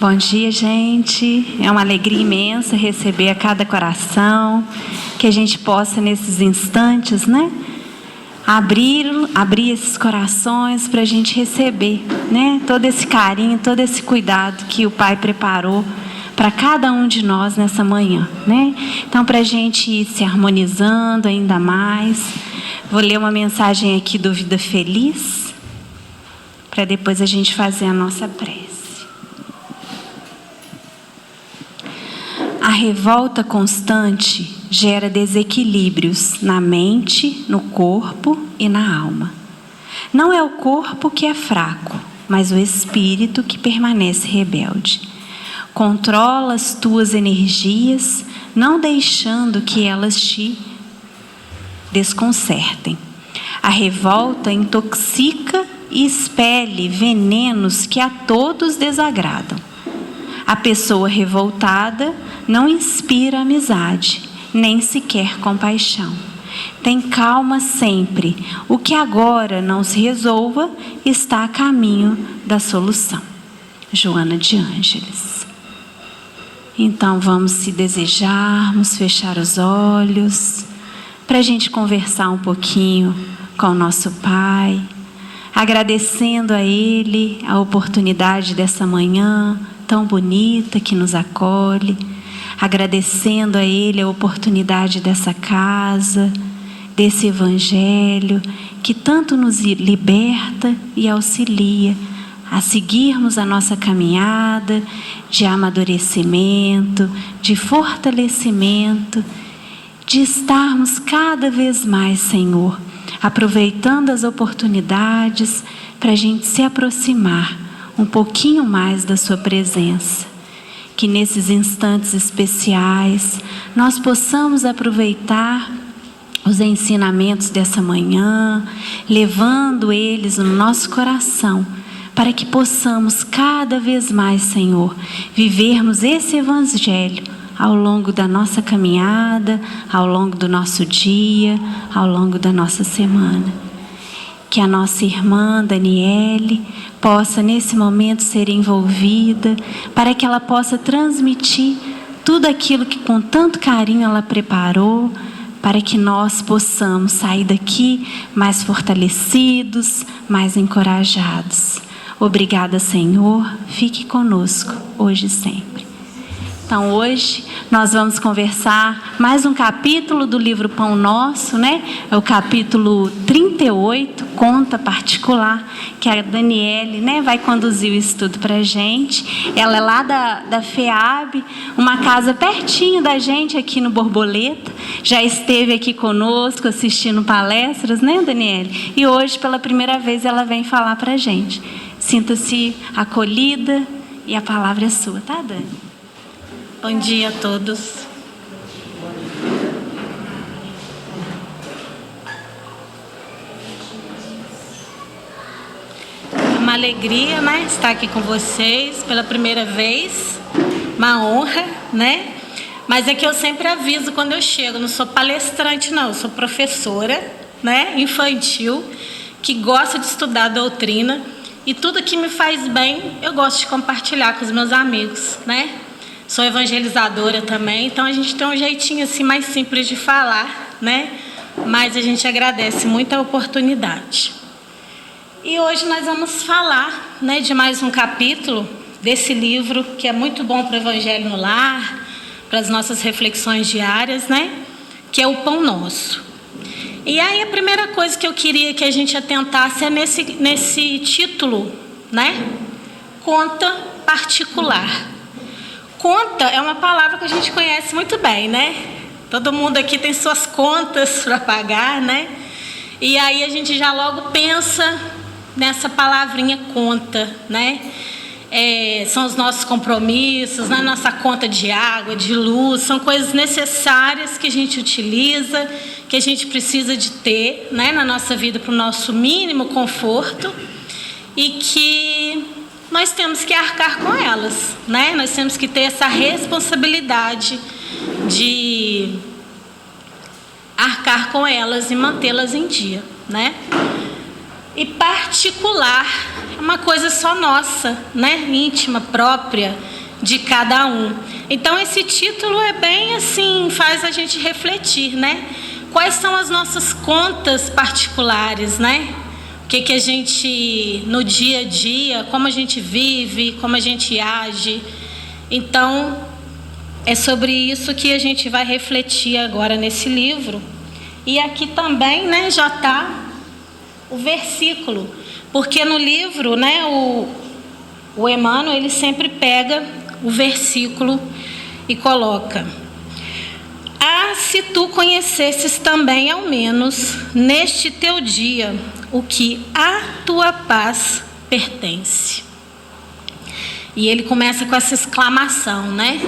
Bom dia, gente. É uma alegria imensa receber a cada coração, que a gente possa, nesses instantes, né, abrir esses corações para a gente receber, né, todo esse carinho, todo esse cuidado que o Pai preparou para cada um de nós nessa manhã, né? Então, para a gente ir se harmonizando ainda mais, vou ler uma mensagem aqui do Vida Feliz, para depois a gente fazer a nossa prece. A revolta constante gera desequilíbrios na mente, no corpo e na alma. Não é o corpo que é fraco, mas o espírito que permanece rebelde. Controla as tuas energias, não deixando que elas te desconcertem. A revolta intoxica e expele venenos que a todos desagradam. A pessoa revoltada não inspira amizade, nem sequer compaixão. Tem calma sempre. O que agora não se resolva está a caminho da solução. Joana de Ângeles. Então vamos, se desejarmos, fechar os olhos, para a gente conversar um pouquinho com o nosso Pai, agradecendo a Ele a oportunidade dessa manhã tão bonita que nos acolhe, agradecendo a Ele a oportunidade dessa casa, desse Evangelho que tanto nos liberta e auxilia a seguirmos a nossa caminhada de amadurecimento, de fortalecimento, de estarmos cada vez mais, Senhor, aproveitando as oportunidades para a gente se aproximar um pouquinho mais da Sua presença. Que nesses instantes especiais nós possamos aproveitar os ensinamentos dessa manhã, levando eles no nosso coração, para que possamos cada vez mais, Senhor, vivermos esse Evangelho ao longo da nossa caminhada, ao longo do nosso dia, ao longo da nossa semana. Que a nossa irmã Daniele possa nesse momento ser envolvida, para que ela possa transmitir tudo aquilo que com tanto carinho ela preparou, para que nós possamos sair daqui mais fortalecidos, mais encorajados. Obrigada, Senhor. Fique conosco hoje e sempre. Então, hoje nós vamos conversar mais um capítulo do livro Pão Nosso, né? É o capítulo 38, Conta Particular, que a Daniele, né, vai conduzir o estudo para a gente. Ela é lá da FEAB, uma casa pertinho da gente aqui no Borboleta. Já esteve aqui conosco assistindo palestras, né, Daniele? E hoje, pela primeira vez, ela vem falar para a gente. Sinta-se acolhida e a palavra é sua, tá, Dani? Bom dia a todos. É uma alegria, né, estar aqui com vocês pela primeira vez. Uma honra, né? Mas é que eu sempre aviso quando eu chego, eu não sou palestrante não, eu sou professora, né, infantil, que gosta de estudar a doutrina, e tudo que me faz bem, eu gosto de compartilhar com os meus amigos, né? Sou evangelizadora também, então a gente tem um jeitinho assim mais simples de falar, né? Mas a gente agradece muito a oportunidade. E hoje nós vamos falar, né, de mais um capítulo desse livro que é muito bom para o Evangelho no Lar, para as nossas reflexões diárias, né? Que é o Pão Nosso. E aí a primeira coisa que eu queria que a gente atentasse é nesse título, né? Conta particular. Conta é uma palavra que a gente conhece muito bem, né? Todo mundo aqui tem suas contas para pagar, né? E aí a gente já logo pensa nessa palavrinha conta, né? São os nossos compromissos, né? Nossa conta de água, de luz, são coisas necessárias que a gente utiliza, que a gente precisa de ter, né, na nossa vida para o nosso mínimo conforto, e que nós temos que arcar com elas, né? Nós temos que ter essa responsabilidade de arcar com elas e mantê-las em dia, né? e particular, é uma coisa só nossa, né? Íntima, própria de cada um. Então esse título é bem assim, faz a gente refletir, né? Quais são as nossas contas particulares, né? O que a gente, no dia a dia, como a gente vive, como a gente age. Então, é sobre isso que a gente vai refletir agora nesse livro. E aqui também, né, já está o versículo. Porque no livro, né, o Emmanuel, ele sempre pega o versículo e coloca: ah, se tu conhecesses também, ao menos, neste teu dia, o que à tua paz pertence. E ele começa com essa exclamação, né?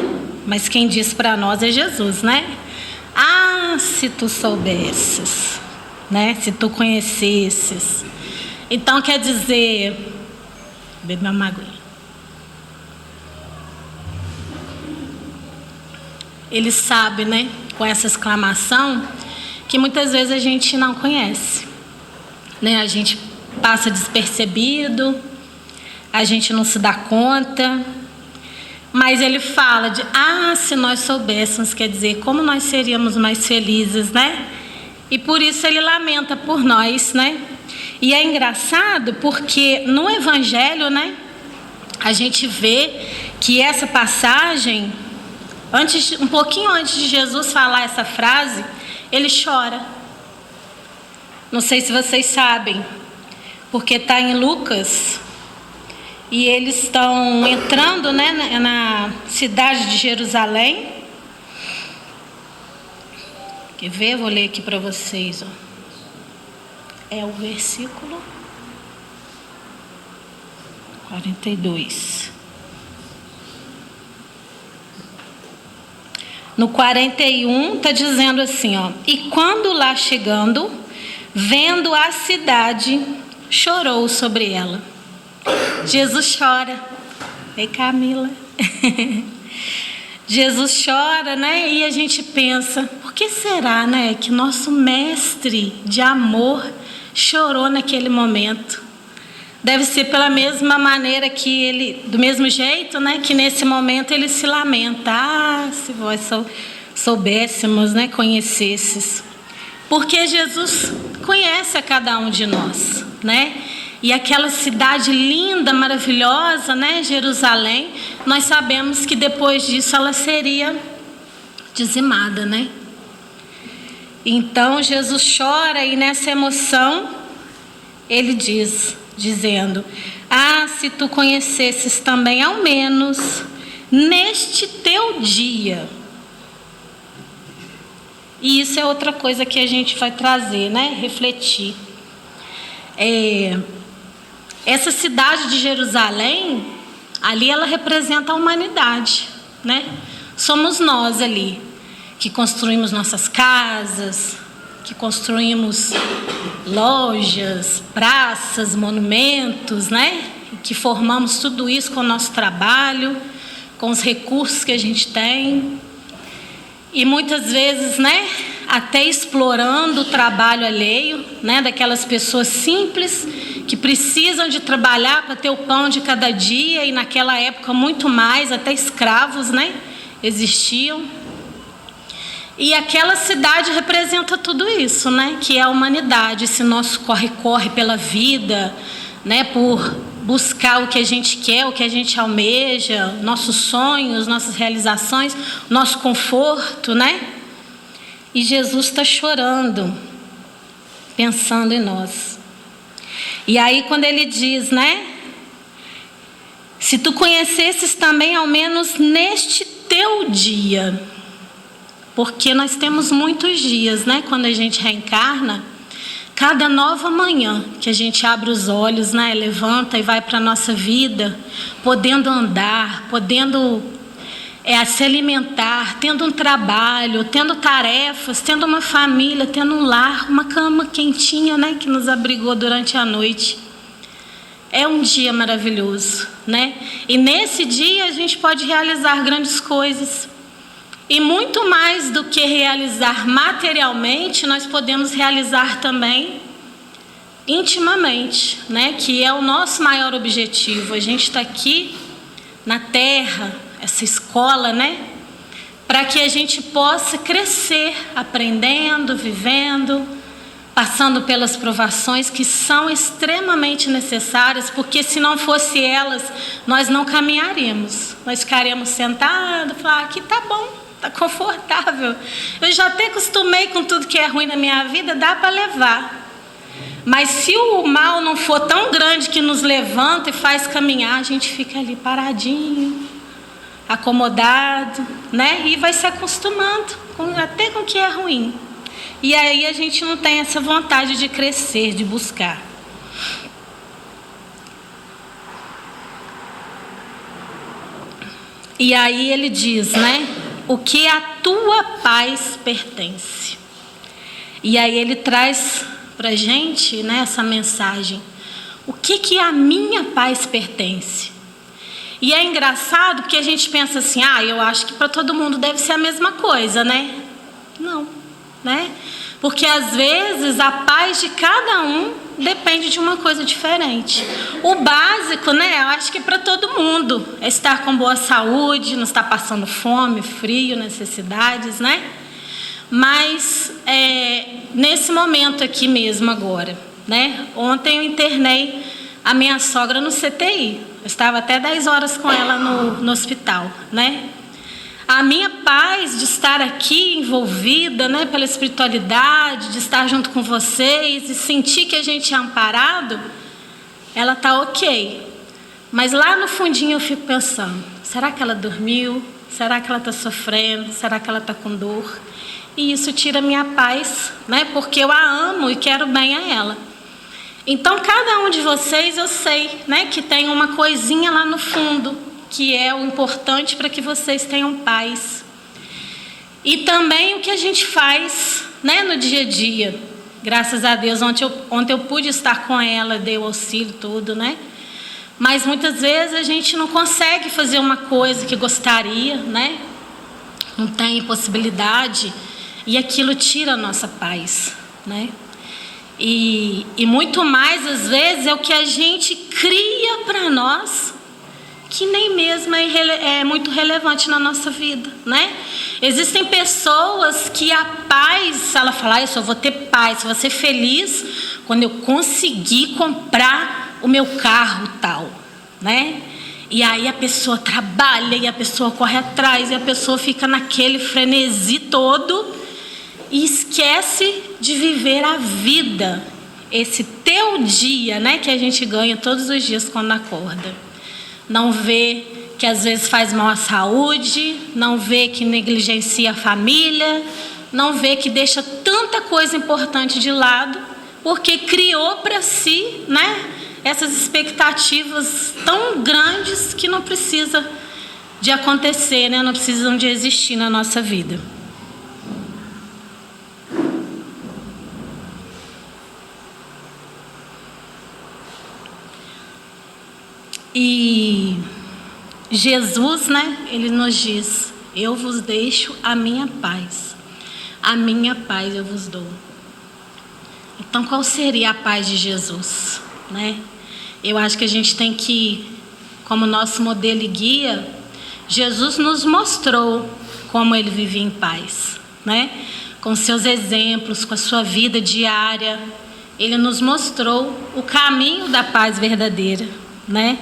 Mas quem diz para nós é Jesus, né? Ah, se tu soubesses, né? Se tu conhecesses. Então quer dizer, bebe uma aguinha. Ele sabe, né? Com essa exclamação, que muitas vezes a gente não conhece, né? A gente passa despercebido, a gente não se dá conta, mas ele fala de, ah, se nós soubéssemos, quer dizer, como nós seríamos mais felizes, né? E por isso ele lamenta por nós, né? E é engraçado porque no Evangelho, né, a gente vê que essa passagem, um pouquinho antes de Jesus falar essa frase, ele chora. Não sei se vocês sabem, porque está em Lucas, e eles estão entrando, né, na cidade de Jerusalém. Quer ver? Vou ler aqui para vocês. Ó. É o versículo 42. No 41 está dizendo assim, ó: e quando lá chegando, vendo a cidade, chorou sobre ela. Jesus chora. Ei, Camila. Jesus chora, né? E a gente pensa, por que será, né, que nosso mestre de amor chorou naquele momento? Deve ser pela mesma maneira que ele, do mesmo jeito, né, que nesse momento ele se lamenta. Ah, se vós soubéssemos, né, conhecesses. Porque Jesus conhece a cada um de nós, né? E aquela cidade linda, maravilhosa, né, Jerusalém, nós sabemos que depois disso ela seria dizimada, né? Então Jesus chora e nessa emoção ele dizendo: ah, se tu conhecesses também, ao menos, neste teu dia. E isso é outra coisa que a gente vai trazer, né? Refletir. Essa cidade de Jerusalém, ali ela representa a humanidade, né? Somos nós ali, que construímos nossas casas, que construímos lojas, praças, monumentos, né? Que formamos tudo isso com o nosso trabalho, com os recursos que a gente tem. E muitas vezes, né, até explorando o trabalho alheio, né, daquelas pessoas simples que precisam de trabalhar para ter o pão de cada dia, e naquela época muito mais, até escravos, né, existiam. E aquela cidade representa tudo isso, né, que é a humanidade, esse nosso corre-corre pela vida, né, por buscar o que a gente quer, o que a gente almeja, nossos sonhos, nossas realizações, nosso conforto, né? E Jesus está chorando, pensando em nós. E aí quando ele diz, né? Se tu conhecesses também, ao menos neste teu dia. Porque nós temos muitos dias, né? Quando a gente reencarna, cada nova manhã que a gente abre os olhos, né, levanta e vai para a nossa vida, podendo andar, podendo se alimentar, tendo um trabalho, tendo tarefas, tendo uma família, tendo um lar, uma cama quentinha, né, que nos abrigou durante a noite. É um dia maravilhoso, né? E nesse dia a gente pode realizar grandes coisas. E muito mais do que realizar materialmente, nós podemos realizar também intimamente, né? Que é o nosso maior objetivo. A gente está aqui na Terra, essa escola, né? Para que a gente possa crescer, aprendendo, vivendo, passando pelas provações que são extremamente necessárias, porque se não fosse elas, nós não caminharíamos. Nós ficaríamos sentados, falar, aqui tá bom, tá confortável. Eu já até acostumei com tudo que é ruim na minha vida, dá para levar. Mas se o mal não for tão grande que nos levanta e faz caminhar, a gente fica ali paradinho, acomodado, né? E vai se acostumando até com o que é ruim. E aí a gente não tem essa vontade de crescer, de buscar. E aí ele diz, né? O que a tua paz pertence. E aí ele traz pra gente, né, essa mensagem. O que a minha paz pertence? E é engraçado porque a gente pensa assim, eu acho que para todo mundo deve ser a mesma coisa, né? Não, né? Porque às vezes a paz de cada um depende de uma coisa diferente. O básico, né? Eu acho que para todo mundo é estar com boa saúde, não estar passando fome, frio, necessidades, né? Mas nesse momento aqui mesmo agora, né? Ontem eu internei a minha sogra no CTI. Eu estava até 10 horas com ela no hospital, né? A minha paz de estar aqui envolvida, né, pela espiritualidade, de estar junto com vocês e sentir que a gente é amparado, ela tá ok. Mas lá no fundinho eu fico pensando, será que ela dormiu? Será que ela está sofrendo? Será que ela está com dor? E isso tira a minha paz, né? Porque eu a amo e quero bem a ela. Então, cada um de vocês, eu sei, né, que tem uma coisinha lá no fundo, que é o importante para que vocês tenham paz. E também o que a gente faz, né, no dia a dia. Graças a Deus, ontem eu pude estar com ela, dei o auxílio, tudo, né? Mas muitas vezes a gente não consegue fazer uma coisa que gostaria, né? Não tem possibilidade, e aquilo tira a nossa paz, né? E muito mais, às vezes, é o que a gente cria para nós, que nem mesmo é muito relevante na nossa vida, né? Existem pessoas que a paz, ela fala, eu só vou ter paz, vou ser feliz quando eu conseguir comprar o meu carro tal, né? E aí a pessoa trabalha, e a pessoa corre atrás, e a pessoa fica naquele frenesi todo, e esquece de viver a vida, esse teu dia, né, que a gente ganha todos os dias quando acorda. Não vê que às vezes faz mal à saúde, não vê que negligencia a família, não vê que deixa tanta coisa importante de lado, porque criou para si, né, essas expectativas tão grandes que não precisa de acontecer, né, não precisam de existir na nossa vida. E Jesus, né, ele nos diz, eu vos deixo a minha paz eu vos dou. Então, qual seria a paz de Jesus, né? Eu acho que a gente tem que, como nosso modelo e guia, Jesus nos mostrou como ele vivia em paz, né? Com seus exemplos, com a sua vida diária, ele nos mostrou o caminho da paz verdadeira, né?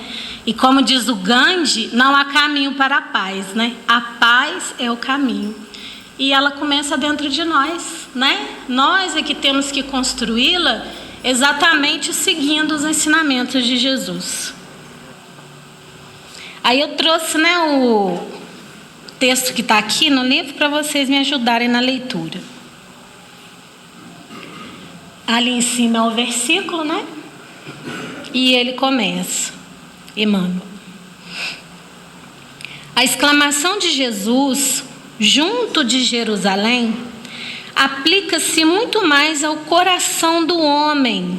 E como diz o Gandhi, não há caminho para a paz, né? A paz é o caminho. E ela começa dentro de nós, né? Nós é que temos que construí-la exatamente seguindo os ensinamentos de Jesus. Aí eu trouxe, né, o texto que está aqui no livro para vocês me ajudarem na leitura. Ali em cima é o versículo, né? E ele começa, Emmanuel. A exclamação de Jesus, junto de Jerusalém, aplica-se muito mais ao coração do homem,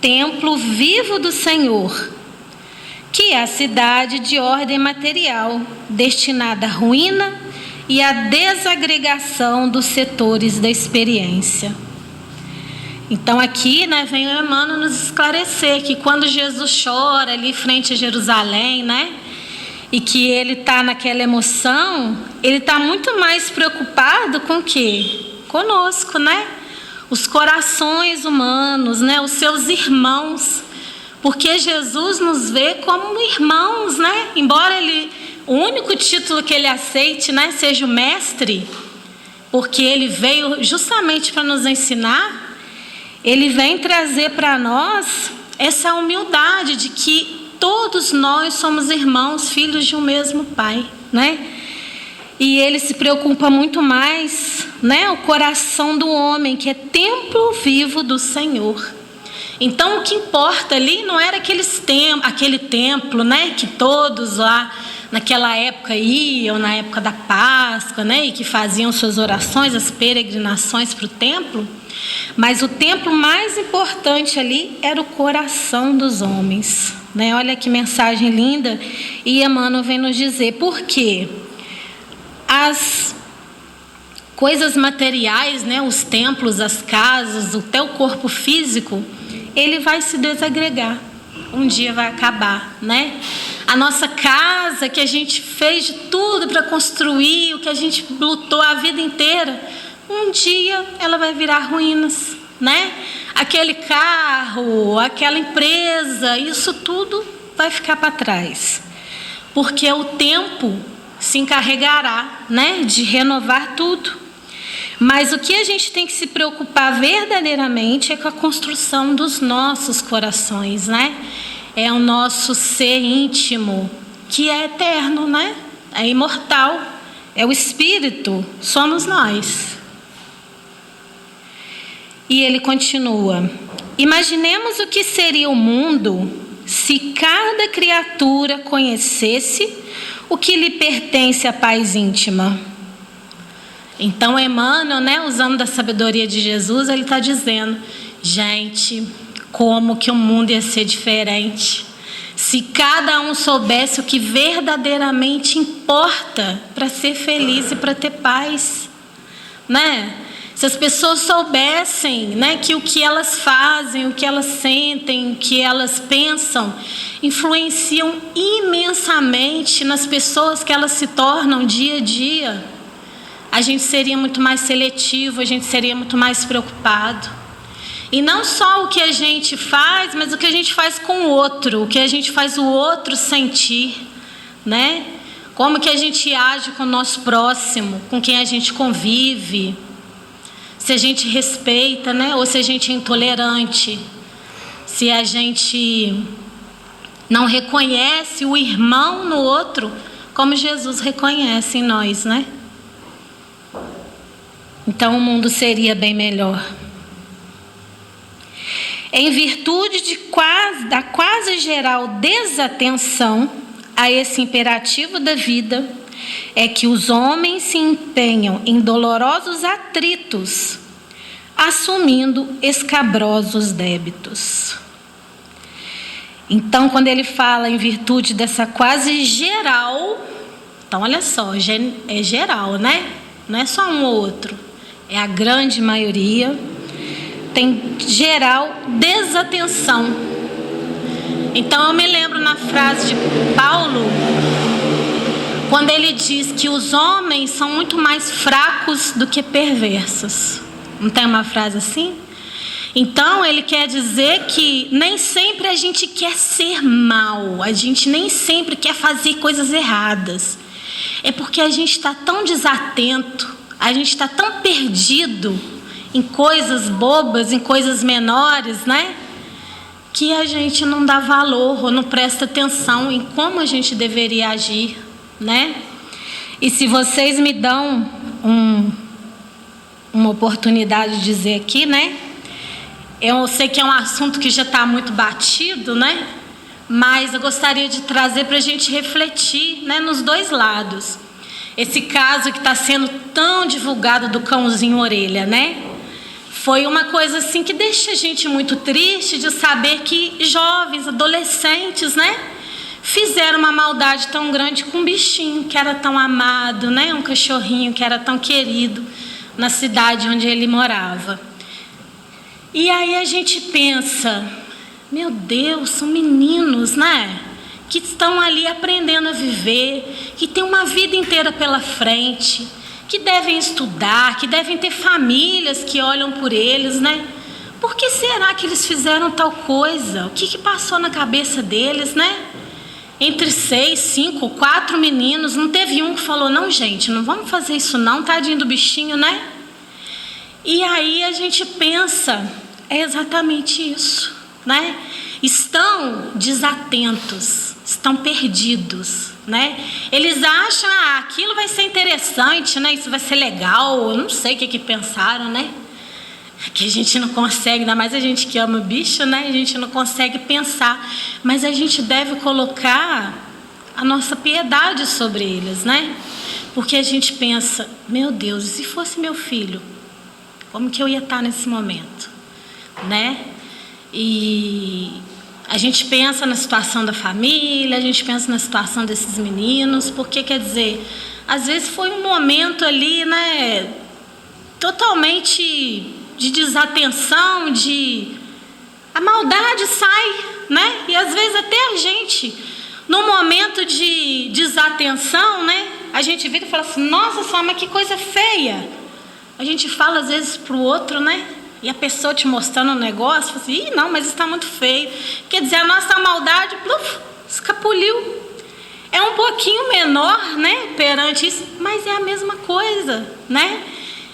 templo vivo do Senhor, que é a cidade de ordem material, destinada à ruína e à desagregação dos setores da experiência. Então aqui, né, vem o Emmanuel nos esclarecer que quando Jesus chora ali frente a Jerusalém, né, e que ele está naquela emoção, ele está muito mais preocupado com o quê? Conosco, né? Os corações humanos, né, os seus irmãos, porque Jesus nos vê como irmãos, né? Embora o único título que ele aceite, né, seja o mestre, porque ele veio justamente para nos ensinar. Ele vem trazer para nós essa humildade de que todos nós somos irmãos, filhos de um mesmo Pai, né? E ele se preocupa muito mais, né, o coração do homem, que é templo vivo do Senhor. Então, o que importa ali não era aquele templo, né, que todos lá naquela época iam, na época da Páscoa, né, e que faziam suas orações, as peregrinações para o templo. Mas o templo mais importante ali era o coração dos homens, né? Olha que mensagem linda. E Emmanuel vem nos dizer por quê? As coisas materiais, né, os templos, as casas, até o corpo físico, ele vai se desagregar. Um dia vai acabar, né? A nossa casa, que a gente fez de tudo para construir, o que a gente lutou a vida inteira, um dia ela vai virar ruínas, né? Aquele carro, aquela empresa, isso tudo vai ficar para trás. Porque o tempo se encarregará, né, de renovar tudo. Mas o que a gente tem que se preocupar verdadeiramente é com a construção dos nossos corações, né? É o nosso ser íntimo, que é eterno, né? É imortal, é o espírito, somos nós. E ele continua: imaginemos o que seria o mundo se cada criatura conhecesse o que lhe pertence à paz íntima. Então Emmanuel, né, usando da sabedoria de Jesus, ele está dizendo: gente, como que o mundo ia ser diferente se cada um soubesse o que verdadeiramente importa para ser feliz e para ter paz, né? Se as pessoas soubessem, né, que o que elas fazem, o que elas sentem, o que elas pensam, influenciam imensamente nas pessoas que elas se tornam dia a dia, a gente seria muito mais seletivo, a gente seria muito mais preocupado. E não só o que a gente faz, mas o que a gente faz com o outro, o que a gente faz o outro sentir, né? Como que a gente age com o nosso próximo, com quem a gente convive. Se a gente respeita, né? Ou se a gente é intolerante, se a gente não reconhece o irmão no outro, como Jesus reconhece em nós, né? Então o mundo seria bem melhor. Em virtude da quase geral desatenção a esse imperativo da vida, é que os homens se empenham em dolorosos atritos, assumindo escabrosos débitos. Então, quando ele fala em virtude dessa quase geral, então olha só, é geral, né? Não é só um ou outro, é a grande maioria, tem geral desatenção. Então eu me lembro na frase de Paulo, quando ele diz que os homens são muito mais fracos do que perversos. Não tem uma frase assim? Então ele quer dizer que nem sempre a gente quer ser mal, a gente nem sempre quer fazer coisas erradas. É porque a gente está tão desatento, a gente está tão perdido em coisas bobas, em coisas menores, né? Que a gente não dá valor ou não presta atenção em como a gente deveria agir, né? E se vocês me dão uma oportunidade de dizer aqui, né? Eu sei que é um assunto que já está muito batido, né? Mas eu gostaria de trazer para a gente refletir, né, nos dois lados. Esse caso que está sendo tão divulgado do cãozinho orelha, né? Foi uma coisa assim que deixa a gente muito triste de saber que jovens, adolescentes, né, fizeram uma maldade tão grande com um bichinho que era tão amado, né, um cachorrinho que era tão querido na cidade onde ele morava. E aí a gente pensa, meu Deus, são meninos, né? Que estão ali aprendendo a viver, que têm uma vida inteira pela frente, que devem estudar, que devem ter famílias que olham por eles, né? Por que será que eles fizeram tal coisa? O que passou na cabeça deles, né? Entre 6, 5, 4 meninos, não teve um que falou, não, gente, não vamos fazer isso não, tadinho do bichinho, né? E aí a gente pensa, é exatamente isso, né? Estão desatentos, estão perdidos, né? Eles acham, aquilo vai ser interessante, né? Isso vai ser legal, eu não sei o que pensaram, né? Que a gente não consegue, ainda mais a gente que ama bicho, né? A gente não consegue pensar, mas a gente deve colocar a nossa piedade sobre eles, né? Porque a gente pensa, meu Deus, e se fosse meu filho? Como que eu ia estar nesse momento, né? E a gente pensa na situação da família, a gente pensa na situação desses meninos, porque, quer dizer, às vezes foi um momento ali, né, totalmente de desatenção, a maldade sai, né? E às vezes até a gente, num momento de desatenção, né, a gente vira e fala assim, nossa senhora, mas que coisa feia. A gente fala às vezes para o outro, né? E a pessoa te mostrando um negócio, fala assim, não, mas isso está muito feio. Quer dizer, a nossa maldade, escapuliu. É um pouquinho menor, né, perante isso, mas é a mesma coisa, né?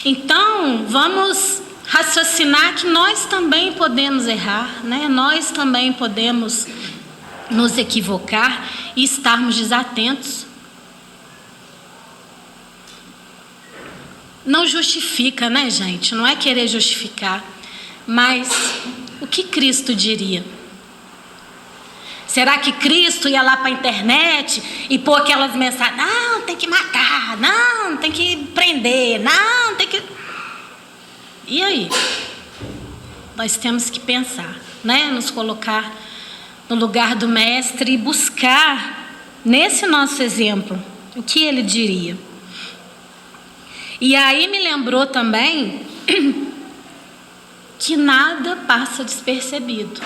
Então, vamos raciocinar que nós também podemos errar, né? Nós também podemos nos equivocar e estarmos desatentos. Não justifica, né, gente? Não é querer justificar. Mas o que Cristo diria? Será que Cristo ia lá para a internet e pôr aquelas mensagens? Não, tem que matar. Não, tem que prender. Não, tem que... E aí? Nós temos que pensar, né? Nos colocar no lugar do mestre e buscar, nesse nosso exemplo, o que ele diria. E aí me lembrou também que nada passa despercebido,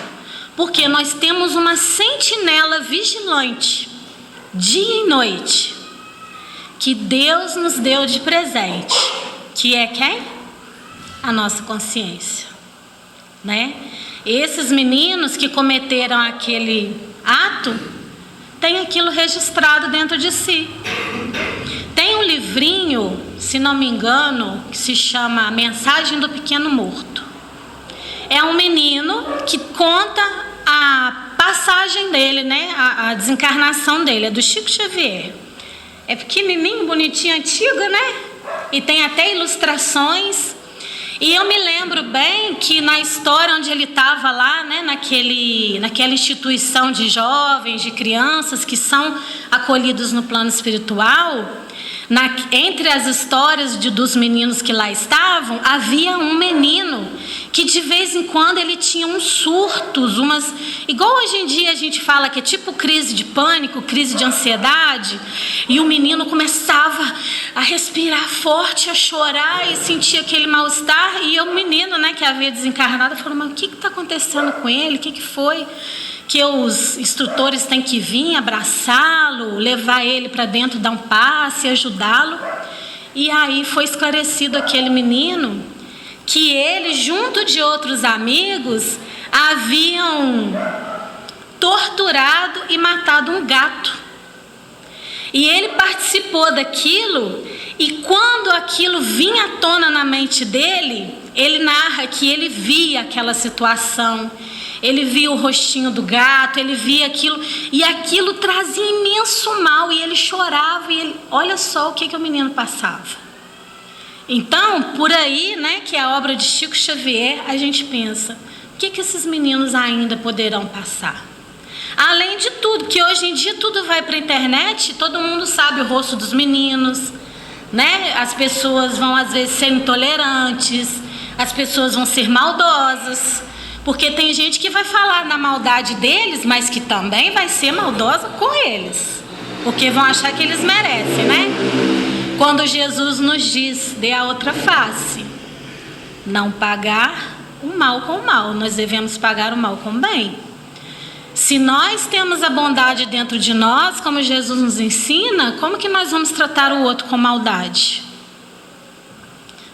porque nós temos uma sentinela vigilante, dia e noite, que Deus nos deu de presente, que é quem? A nossa consciência, né? Esses meninos que cometeram aquele ato, têm aquilo registrado dentro de si. Tem um livrinho, se não me engano, que se chama A Mensagem do Pequeno Morto. É um menino que conta a passagem dele, né? A desencarnação dele, é do Chico Xavier. É pequenininho, bonitinho, antigo, né? E tem até ilustrações. E eu me lembro bem que na história onde ele estava lá, né, naquela instituição de jovens, de crianças que são acolhidos no plano espiritual, entre as histórias dos meninos que lá estavam, havia um menino que de vez em quando ele tinha uns surtos, igual hoje em dia a gente fala que é tipo crise de pânico, crise de ansiedade, e o menino começava a respirar forte, a chorar e sentia aquele mal-estar, e o menino, né, que havia desencarnado, falou, mas o que está acontecendo com ele? O que foi? Que os instrutores têm que vir abraçá-lo, levar ele para dentro, dar um passe, ajudá-lo. E aí foi esclarecido aquele menino que ele, junto de outros amigos, haviam torturado e matado um gato. E ele participou daquilo, e quando aquilo vinha à tona na mente dele, ele narra que ele via aquela situação. Ele via o rostinho do gato, ele via aquilo, e aquilo trazia imenso mal, e ele chorava, e olha só o que o menino passava. Então, por aí, né, que é a obra de Chico Xavier, a gente pensa, o que esses meninos ainda poderão passar? Além de tudo, que hoje em dia tudo vai para a internet, todo mundo sabe o rosto dos meninos, né? As pessoas vão às vezes ser intolerantes, as pessoas vão ser maldosas, porque tem gente que vai falar na maldade deles, mas que também vai ser maldosa com eles, porque vão achar que eles merecem, né? Quando Jesus nos diz, dê a outra face, não pagar o mal com o mal, nós devemos pagar o mal com o bem. Se nós temos a bondade dentro de nós, como Jesus nos ensina, como que nós vamos tratar o outro com maldade?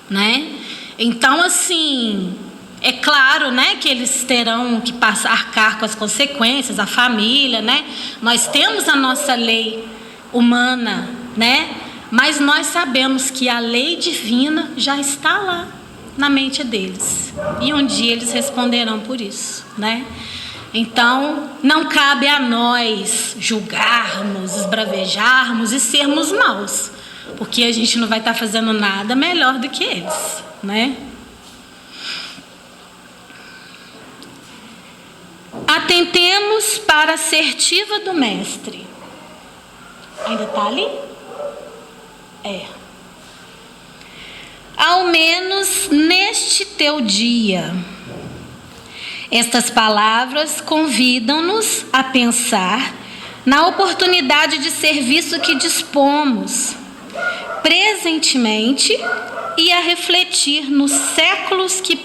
Né? Então, assim, é claro, né, que eles terão que arcar com as consequências, a família, né? Nós temos a nossa lei humana, né? Mas nós sabemos que a lei divina já está lá na mente deles. E um dia eles responderão por isso, né? Então, não cabe a nós julgarmos, esbravejarmos e sermos maus, porque a gente não vai estar fazendo nada melhor do que eles, né? Atentemos para a assertiva do mestre. Ainda está ali? Ao menos neste teu dia. Estas palavras convidam-nos a pensar na oportunidade de serviço que dispomos presentemente e a refletir nos séculos que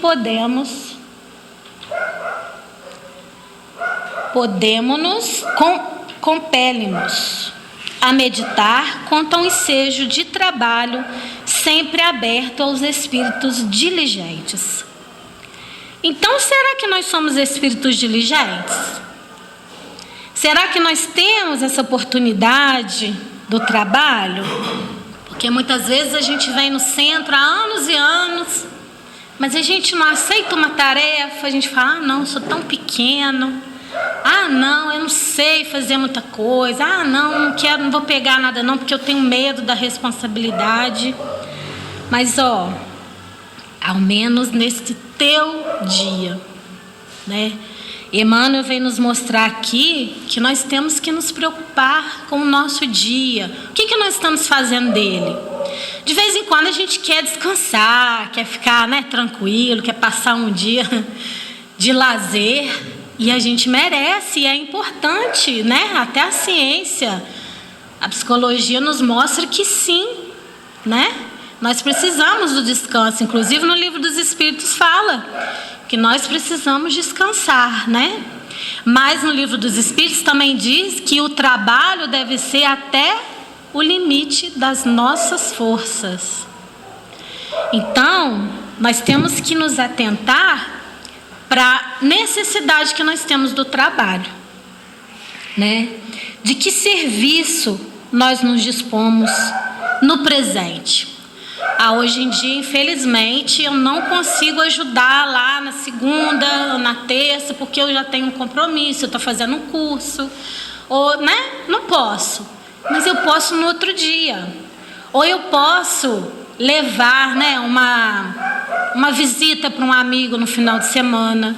compele-nos a meditar quanto a um ensejo de trabalho sempre aberto aos espíritos diligentes. Então, será que nós somos espíritos diligentes? Será que nós temos essa oportunidade do trabalho? Porque muitas vezes a gente vem no centro há anos e anos, mas a gente não aceita uma tarefa, a gente fala, ah, não, eu sou tão pequeno, ah, não, eu não sei fazer muita coisa, ah, não quero, não vou pegar nada não, porque eu tenho medo da responsabilidade. Mas, ao menos neste teu dia, né? Emmanuel vem nos mostrar aqui que nós temos que nos preocupar com o nosso dia. O que nós estamos fazendo dele? De vez em quando a gente quer descansar, quer ficar, né, tranquilo, quer passar um dia de lazer, e a gente merece, e é importante, né? Até a ciência, a psicologia nos mostra que sim, né? Nós precisamos do descanso. Inclusive no Livro dos Espíritos fala que nós precisamos descansar, né? Mas no Livro dos Espíritos também diz que o trabalho deve ser até o limite das nossas forças. Então, nós temos que nos atentar para a necessidade que nós temos do trabalho, né? De que serviço nós nos dispomos no presente. Hoje em dia, infelizmente, eu não consigo ajudar lá na segunda ou na terça, porque eu já tenho um compromisso, eu estou fazendo um curso, ou, né? Não posso, mas eu posso no outro dia. Ou eu posso levar, né, uma visita para um amigo no final de semana.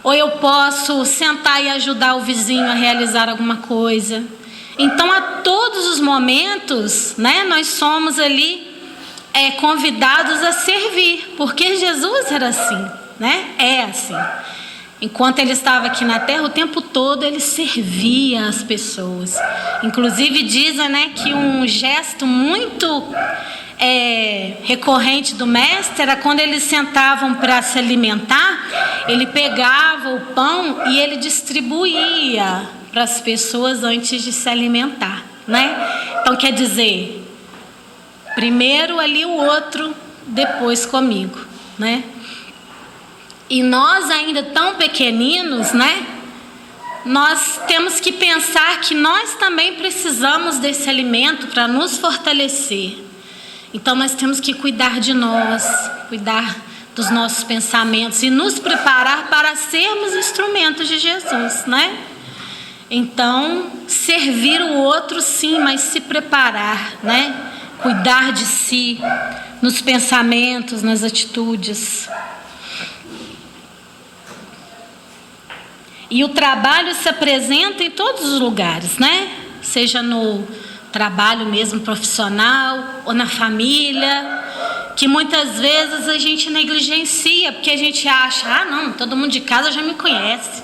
Ou eu posso sentar e ajudar o vizinho a realizar alguma coisa. Então, a todos os momentos, né, nós somos ali convidados a servir, porque Jesus era assim, né? É assim. Enquanto ele estava aqui na terra, o tempo todo ele servia as pessoas. Inclusive dizem, né, que um gesto muito recorrente do mestre era quando eles sentavam para se alimentar, ele pegava o pão e ele distribuía para as pessoas antes de se alimentar, né? Então quer dizer, primeiro ali o outro, depois comigo, né? E nós ainda tão pequeninos, né? Nós temos que pensar que nós também precisamos desse alimento para nos fortalecer. Então nós temos que cuidar de nós, cuidar dos nossos pensamentos e nos preparar para sermos instrumentos de Jesus, né? Então, servir o outro sim, mas se preparar, né? Cuidar de si, nos pensamentos, nas atitudes. E o trabalho se apresenta em todos os lugares, né? Seja no trabalho mesmo profissional ou na família, que muitas vezes a gente negligencia, porque a gente acha, ah não, todo mundo de casa já me conhece,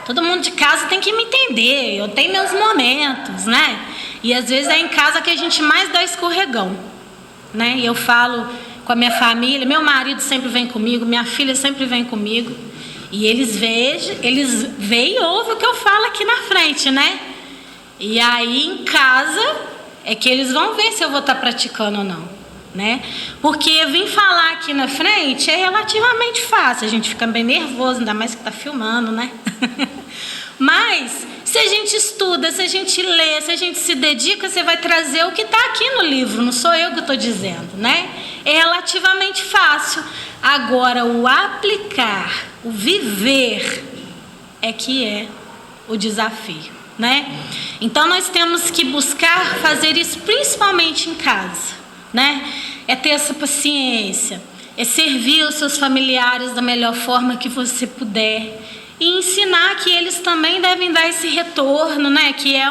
todo mundo de casa tem que me entender, eu tenho meus momentos, né? E às vezes é em casa que a gente mais dá escorregão, né? E eu falo com a minha família. Meu marido sempre vem comigo, minha filha sempre vem comigo. E eles veem e ouvem o que eu falo aqui na frente, né? E aí em casa é que eles vão ver se eu vou estar praticando ou não, né? Porque vir falar aqui na frente é relativamente fácil. A gente fica bem nervoso, ainda mais que está filmando, né? Mas se a gente estuda, se a gente lê, se a gente se dedica, você vai trazer o que está aqui no livro, não sou eu que estou dizendo, né? É relativamente fácil. Agora, o aplicar, o viver, é que é o desafio, né? Então, nós temos que buscar fazer isso principalmente em casa, né? É ter essa paciência, é servir os seus familiares da melhor forma que você puder e ensinar que eles também devem dar esse retorno, né? Que é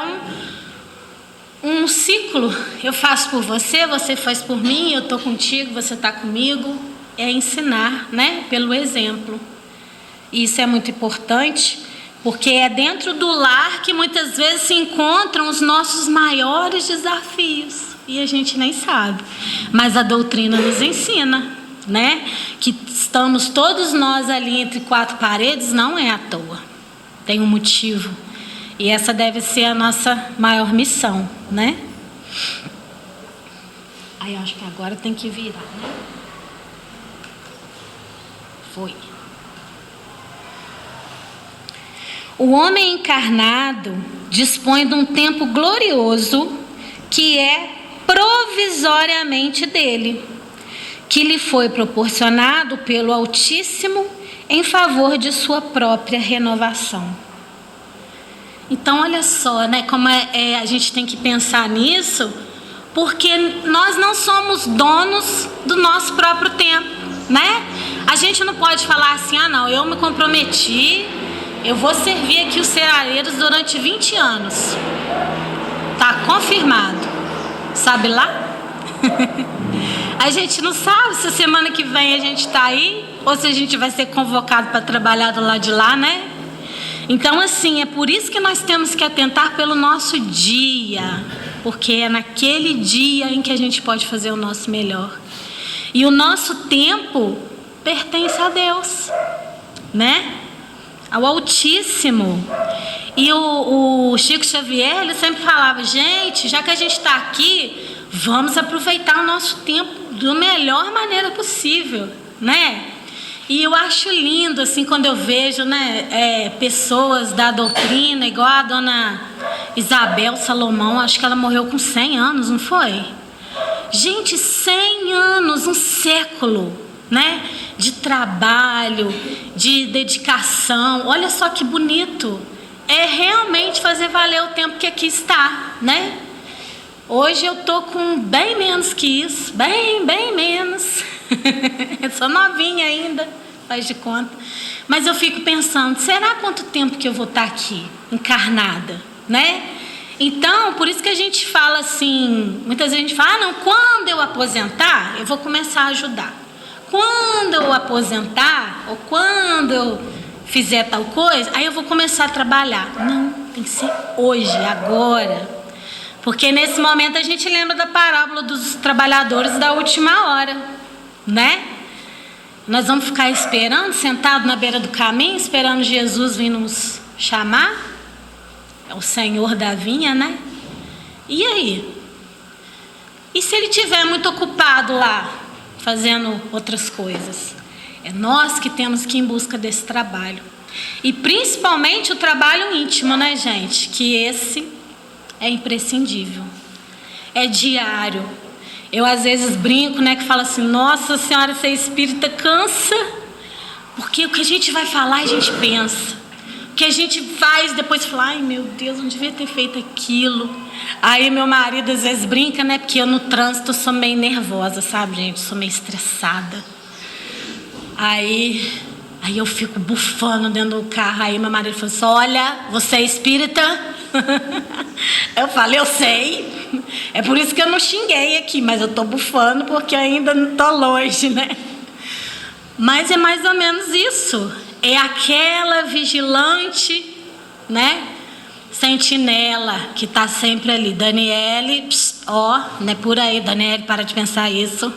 um ciclo. Eu faço por você, você faz por mim, eu estou contigo, você está comigo. É ensinar, né? Pelo exemplo. E isso é muito importante, porque é dentro do lar que muitas vezes se encontram os nossos maiores desafios. E a gente nem sabe. Mas a doutrina nos ensina, né? Que estamos todos nós ali entre quatro paredes, não é à toa. Tem um motivo. E essa deve ser a nossa maior missão, né? Aí eu acho que agora tem que virar, né? Foi. O homem encarnado dispõe de um tempo glorioso que é provisoriamente dele, que lhe foi proporcionado pelo Altíssimo em favor de sua própria renovação. Então, olha só, né, como a gente tem que pensar nisso, porque nós não somos donos do nosso próprio tempo, né? A gente não pode falar assim, não, eu me comprometi, eu vou servir aqui os ceareiros durante 20 anos. Tá confirmado. Sabe lá? A gente não sabe se a semana que vem a gente está aí ou se a gente vai ser convocado para trabalhar do lado de lá, né? Então, assim, é por isso que nós temos que atentar pelo nosso dia, porque é naquele dia em que a gente pode fazer o nosso melhor. E o nosso tempo pertence a Deus, né? Ao Altíssimo. E o Chico Xavier, ele sempre falava, gente, já que a gente está aqui, vamos aproveitar o nosso tempo da melhor maneira possível, né? E eu acho lindo, assim, quando eu vejo, né, pessoas da doutrina, igual a dona Isabel Salomão, acho que ela morreu com 100 anos, não foi? Gente, 100 anos, um século, né? De trabalho, de dedicação. Olha só que bonito. É realmente fazer valer o tempo que aqui está, né? Hoje eu tô com bem menos que isso, bem menos. Eu sou novinha ainda, faz de conta. Mas eu fico pensando, será quanto tempo que eu vou estar aqui, encarnada, né? Então, por isso que a gente fala assim, muitas vezes a gente fala, não, quando eu aposentar, eu vou começar a ajudar. Quando eu aposentar, ou quando eu fizer tal coisa, aí eu vou começar a trabalhar. Não, tem que ser hoje, agora. Porque nesse momento a gente lembra da parábola dos trabalhadores da última hora, né? Nós vamos ficar esperando, sentado na beira do caminho, esperando Jesus vir nos chamar. É o Senhor da vinha, né? E aí? E se ele estiver muito ocupado lá, fazendo outras coisas? É nós que temos que ir em busca desse trabalho. E principalmente o trabalho íntimo, né, gente? Que esse é imprescindível. É diário. Eu às vezes brinco, né, que falo assim, nossa senhora, ser espírita cansa. Porque o que a gente vai falar, a gente pensa. O que a gente faz, depois fala, ai meu Deus, não devia ter feito aquilo. Aí meu marido às vezes brinca, né, porque eu no trânsito sou meio nervosa, sabe, gente? Sou meio estressada. Aí eu fico bufando dentro do carro. Aí meu marido falou assim, olha, você é espírita? Eu falei, eu sei. É por isso que eu não xinguei aqui, mas eu tô bufando porque ainda não tô longe, né? Mas é mais ou menos isso. É aquela vigilante, né? Sentinela que tá sempre ali. Daniele, ó, não é por aí, Daniele, para de pensar isso.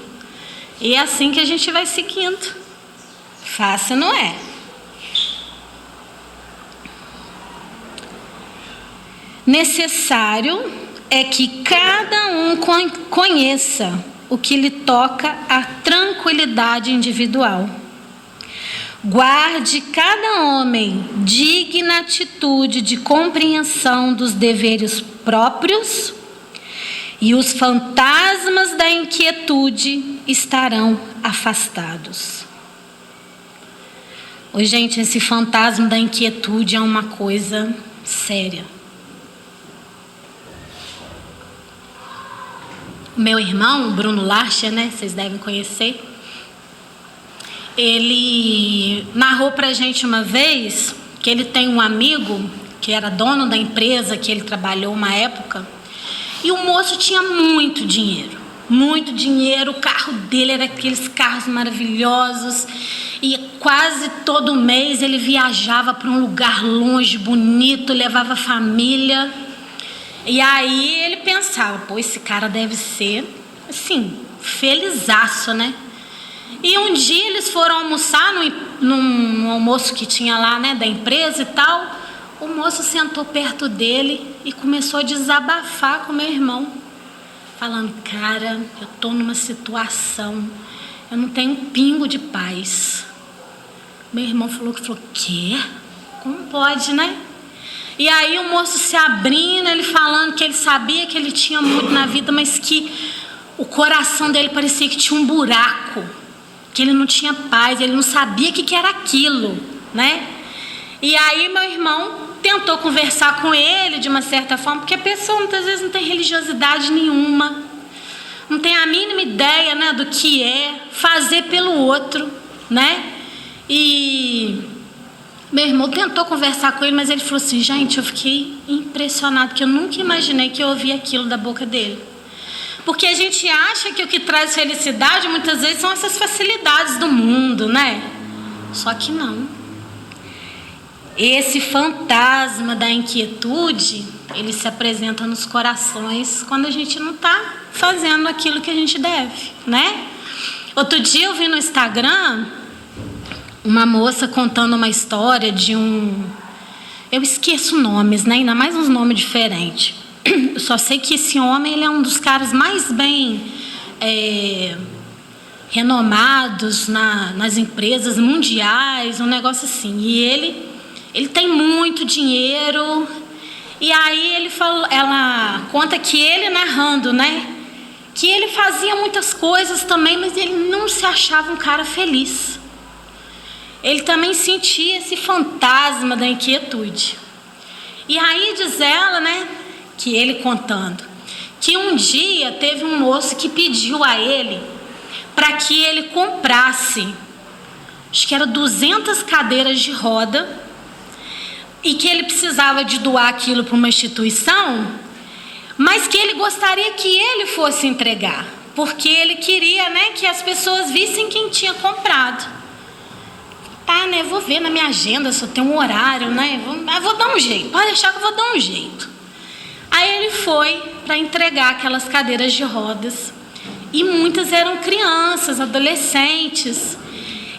E é assim que a gente vai seguindo. Fácil não é. Necessário é que cada um conheça o que lhe toca à tranquilidade individual. Guarde cada homem digna atitude de compreensão dos deveres próprios, e os fantasmas da inquietude estarão afastados. Oi, gente, esse fantasma da inquietude é uma coisa séria. O meu irmão, Bruno Larcher, né, vocês devem conhecer, ele narrou pra gente uma vez que ele tem um amigo que era dono da empresa que ele trabalhou uma época, e o moço tinha muito dinheiro, o carro dele era aqueles carros maravilhosos, e quase todo mês ele viajava para um lugar longe, bonito, levava a família. E aí ele pensava, pô, esse cara deve ser, assim, felizaço, né? E um dia eles foram almoçar num almoço que tinha lá, né, da empresa e tal. O moço sentou perto dele e começou a desabafar com meu irmão, falando, cara, eu tô numa situação, eu não tenho um pingo de paz. Meu irmão falou, quê? Como pode, né? E aí o moço se abrindo, ele falando que ele sabia que ele tinha muito na vida, mas que o coração dele parecia que tinha um buraco, que ele não tinha paz, ele não sabia o que era aquilo, né? E aí meu irmão tentou conversar com ele de uma certa forma, porque a pessoa muitas vezes não tem religiosidade nenhuma, não tem a mínima ideia, né, do que é fazer pelo outro, né? E meu irmão tentou conversar com ele, mas ele falou assim, gente, eu fiquei impressionado, porque eu nunca imaginei que eu ouvia aquilo da boca dele. Porque a gente acha que o que traz felicidade muitas vezes são essas facilidades do mundo, né? Só que não. Esse fantasma da inquietude, ele se apresenta nos corações quando a gente não está fazendo aquilo que a gente deve, né? Outro dia eu vi no Instagram uma moça contando uma história de eu esqueço nomes, né? Ainda mais uns nomes diferentes. Eu só sei que esse homem, ele é um dos caras mais bem renomados nas empresas mundiais, um negócio assim. E ele tem muito dinheiro. E aí ela conta que ele narrando, né? Que ele fazia muitas coisas também, mas ele não se achava um cara feliz. Ele também sentia esse fantasma da inquietude. E aí diz ela, né, que ele contando, que um dia teve um moço que pediu a ele para que ele comprasse, acho que era 200 cadeiras de roda, e que ele precisava de doar aquilo para uma instituição, mas que ele gostaria que ele fosse entregar, porque ele queria, né, que as pessoas vissem quem tinha comprado. Tá, né, vou ver na minha agenda se eu tenho um horário, né, vou dar um jeito, pode deixar que eu vou dar um jeito. Aí ele foi para entregar aquelas cadeiras de rodas, e muitas eram crianças, adolescentes.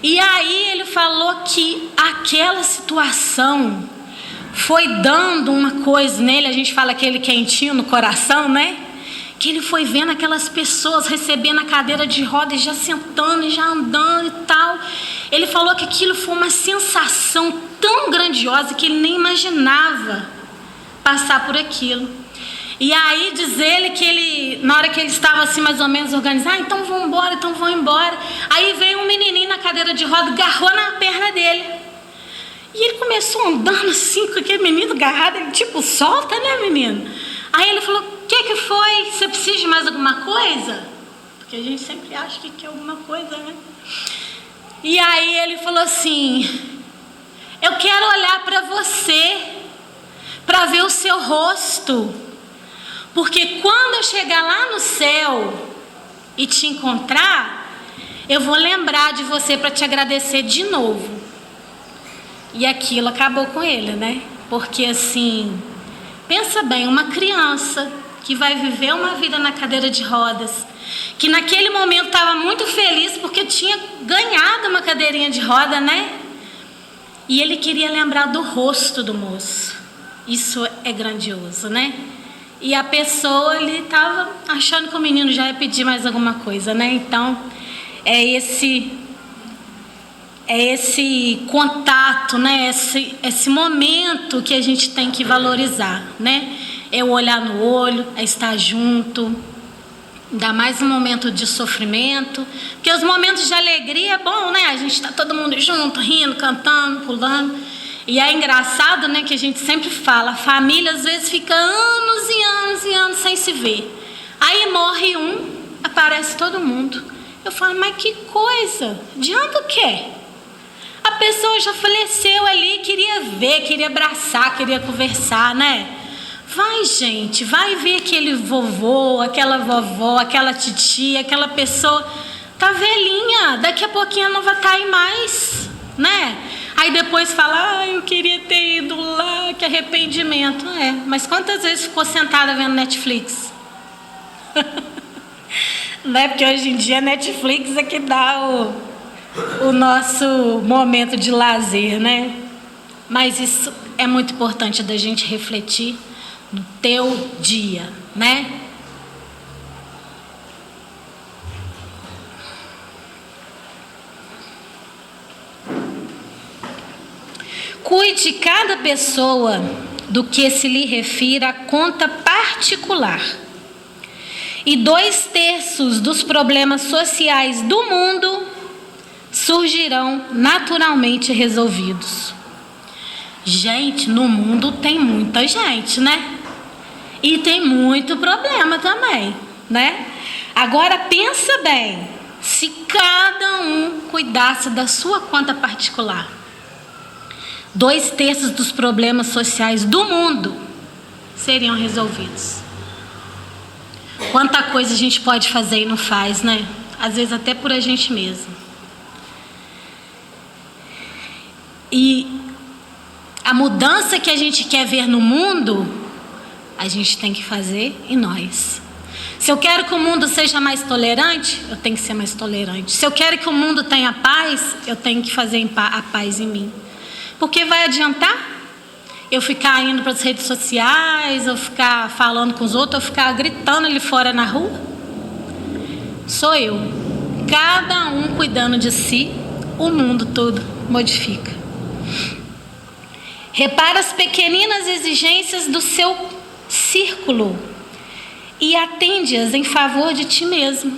E aí ele falou que aquela situação foi dando uma coisa nele, a gente fala aquele quentinho no coração, né? Que ele foi vendo aquelas pessoas recebendo a cadeira de roda e já sentando e já andando e tal. Ele falou que aquilo foi uma sensação tão grandiosa que ele nem imaginava passar por aquilo. E aí diz ele que na hora que ele estava assim mais ou menos organizado, então vão embora. Aí veio um menininho na cadeira de roda, agarrou na perna dele. E ele começou andando assim com aquele menino agarrado, ele tipo, solta, né, menino? Aí ele falou, o que foi? Você precisa de mais alguma coisa? Porque a gente sempre acha que quer alguma coisa, né? E aí ele falou assim, eu quero olhar para você, para ver o seu rosto, porque quando eu chegar lá no céu e te encontrar, eu vou lembrar de você para te agradecer de novo. E aquilo acabou com ele, né? Porque assim, pensa bem, uma criança que vai viver uma vida na cadeira de rodas, que naquele momento estava muito feliz porque tinha ganhado uma cadeirinha de roda, né? E ele queria lembrar do rosto do moço. Isso é grandioso, né? E a pessoa ali estava achando que o menino já ia pedir mais alguma coisa, né? Então, é esse contato, né? Esse momento que a gente tem que valorizar, né? É o olhar no olho, é estar junto, ainda mais um momento de sofrimento, porque os momentos de alegria é bom, né? A gente está todo mundo junto, rindo, cantando, pulando. E é engraçado, né, que a gente sempre fala, a família às vezes fica anos e anos e anos sem se ver. Aí morre um, aparece todo mundo. Eu falo, mas que coisa, adianta o quê? A pessoa já faleceu ali, queria ver, queria abraçar, queria conversar, né? Vai, gente, vai ver aquele vovô, aquela vovó, aquela titia, aquela pessoa. Tá velhinha, daqui a pouquinho não vai estar aí mais, né? Aí depois fala, eu queria ter ido lá, que arrependimento. Mas quantas vezes ficou sentada vendo Netflix? Não é porque hoje em dia a Netflix é que dá o nosso momento de lazer, né? Mas isso é muito importante da gente refletir no teu dia, né? Cuide cada pessoa do que se lhe refira a conta particular. E 2/3 dos problemas sociais do mundo surgirão naturalmente resolvidos. Gente, no mundo tem muita gente, né? E tem muito problema também, né? Agora pensa bem, se cada um cuidasse da sua conta particular, 2/3 dos problemas sociais do mundo seriam resolvidos. Quanta coisa a gente pode fazer e não faz, né? Às vezes até por a gente mesmo. E a mudança que a gente quer ver no mundo, a gente tem que fazer em nós. Se eu quero que o mundo seja mais tolerante, eu tenho que ser mais tolerante. Se eu quero que o mundo tenha paz, eu tenho que fazer a paz em mim. Porque vai adiantar eu ficar indo para as redes sociais, eu ficar falando com os outros, eu ficar gritando ali fora na rua? Sou eu. Cada um cuidando de si, o mundo todo modifica. Repara as pequeninas exigências do seu círculo e atende-as em favor de ti mesmo.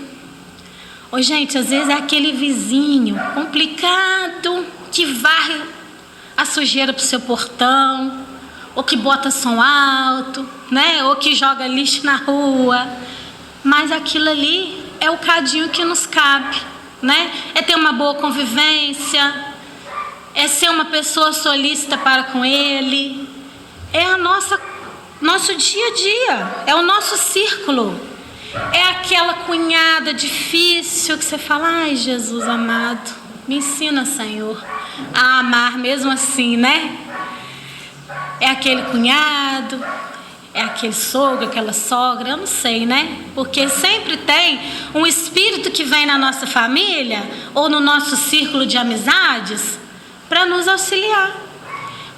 Ô, gente, às vezes é aquele vizinho complicado que varre a sujeira para o seu portão, ou que bota som alto, né? Ou que joga lixo na rua. Mas aquilo ali é o cadinho que nos cabe, né? É ter uma boa convivência, é ser uma pessoa solícita para com ele, é nosso dia a dia, é o nosso círculo. É aquela cunhada difícil que você fala, ai, Jesus amado, me ensina, Senhor, a amar mesmo assim, né? É aquele cunhado, é aquele sogro, aquela sogra, eu não sei, né? Porque sempre tem um espírito que vem na nossa família ou no nosso círculo de amizades para nos auxiliar.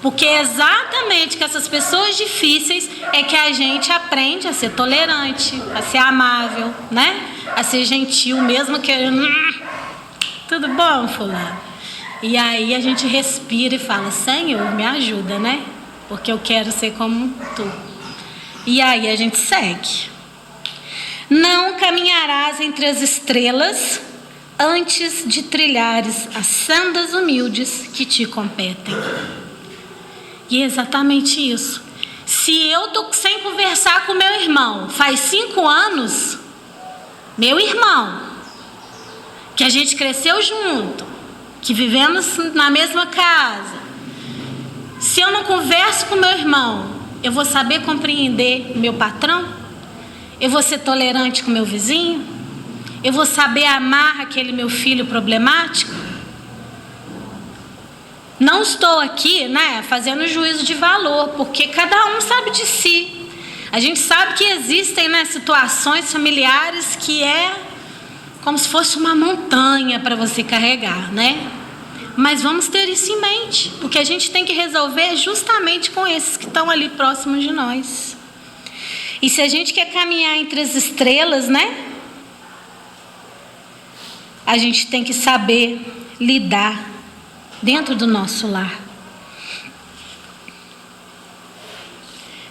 Porque é exatamente com essas pessoas difíceis é que a gente aprende a ser tolerante, a ser amável, né? A ser gentil, mesmo querendo... Tudo bom, fulano? E aí a gente respira e fala, Senhor, me ajuda, né? Porque eu quero ser como tu. E aí a gente segue. Não caminharás entre as estrelas antes de trilhares as sendas humildes que te competem. E é exatamente isso. Se eu estou sem conversar com meu irmão faz 5 anos, meu irmão, que a gente cresceu junto, que vivemos na mesma casa, se eu não converso com meu irmão, eu vou saber compreender meu patrão? Eu vou ser tolerante com meu vizinho? Eu vou saber amar aquele meu filho problemático? Não estou aqui, né, fazendo juízo de valor, porque cada um sabe de si. A gente sabe que existem, né, situações familiares que é como se fosse uma montanha para você carregar, né? Mas vamos ter isso em mente, porque a gente tem que resolver justamente com esses que estão ali próximos de nós. E se a gente quer caminhar entre as estrelas, né? A gente tem que saber lidar dentro do nosso lar.